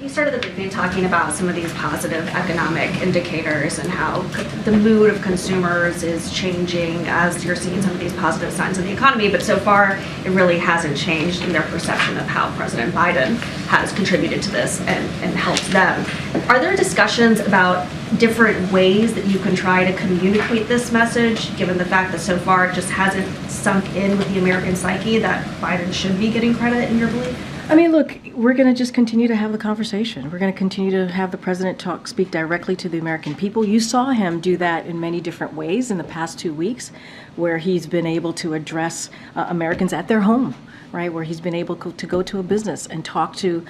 You started the briefing talking about some of these positive economic indicators and how the mood of consumers is changing as you're seeing some of these positive signs in the economy, but so far it really hasn't changed in their perception of how President Biden has contributed to this and helped them. Are there discussions about different ways that you can try to communicate this message, given the fact that so far it just hasn't sunk in with the American psyche that Biden should be getting credit, in your belief? I mean, look, we're going to just continue to have the conversation. We're going to continue to have the president speak directly to the American people. You saw him do that in many different ways in the past 2 weeks, where he's been able to address Americans at their home, right? Where he's been able to go to a business and talk to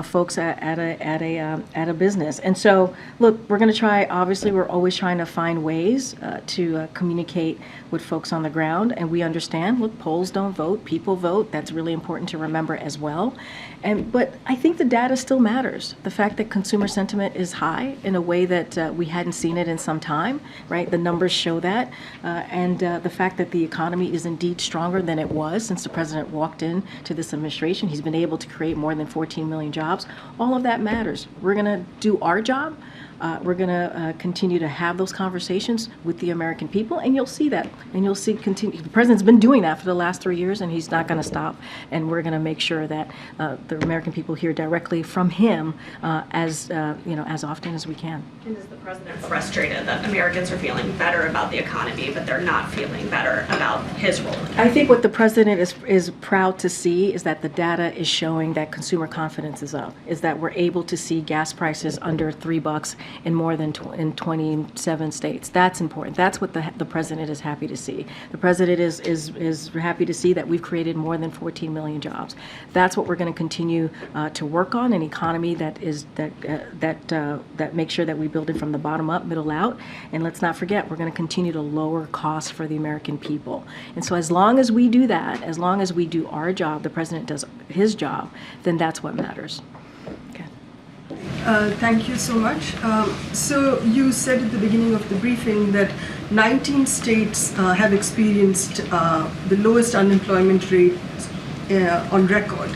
folks at a business. And so, look, we're going to try. Obviously, we're always trying to find ways to communicate with folks on the ground. And we understand. Look, polls don't vote; people vote. That's really important to remember as well. But I think the data still matters. The fact that consumer sentiment is high in a way that we hadn't seen it in some time, right? The numbers show that, and the fact that the economy is indeed stronger than it was since the president walked in to this administration. He's been able to create more than 14 million jobs. All of that matters. We're going to do our job. We're going to continue to have those conversations with the American people, and you'll see that. And you'll see the president's been doing that for the last 3 years, and he's not going to stop. And we're going to make sure that the American people hear directly from him as often as we can. And is the president frustrated that Americans are feeling better about the economy, but they're not feeling better about his role? I think what the president is proud to see is that the data is showing that consumer confidence is up, is that we're able to see gas prices under $3 in more than in 27 states. That's important. That's what the president is happy to see. The president is happy to see that we've created more than 14 million jobs. That's what we're going to continue to work on, an economy that makes sure that we build it from the bottom up, middle out. And let's not forget, we're going to continue to lower costs for the American people. And so as long as we do that, as long as we do our job, the president does his job, then that's what matters. Thank you so much. So you said at the beginning of the briefing that 19 states have experienced the lowest unemployment rate on record.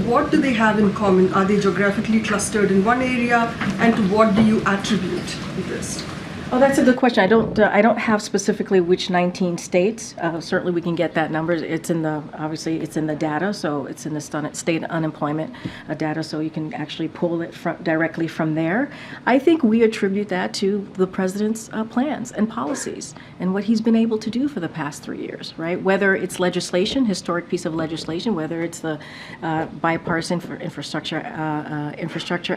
What do they have in common? Are they geographically clustered in one area, and to what do you attribute this? Oh, that's a good question. I don't have specifically which 19 states. Certainly, we can get that number. It's in the data, so it's in the state unemployment data, so you can actually pull it directly from there. I think we attribute that to the president's plans and policies and what he's been able to do for the past 3 years, right? Whether it's legislation, historic piece of legislation, whether it's the bipartisan infrastructure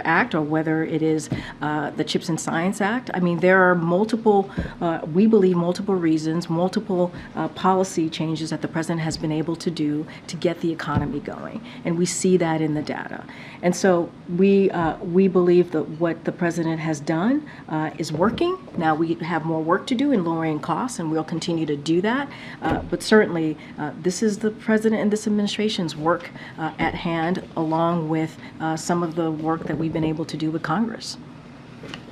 act, or whether it is the CHIPS and Science Act. I mean, there are we believe multiple reasons, multiple policy changes that the president has been able to do to get the economy going. And we see that in the data. And so we believe that what the president has done is working. Now we have more work to do in lowering costs, and we'll continue to do that. But certainly, this is the president and this administration's work at hand, along with some of the work that we've been able to do with Congress.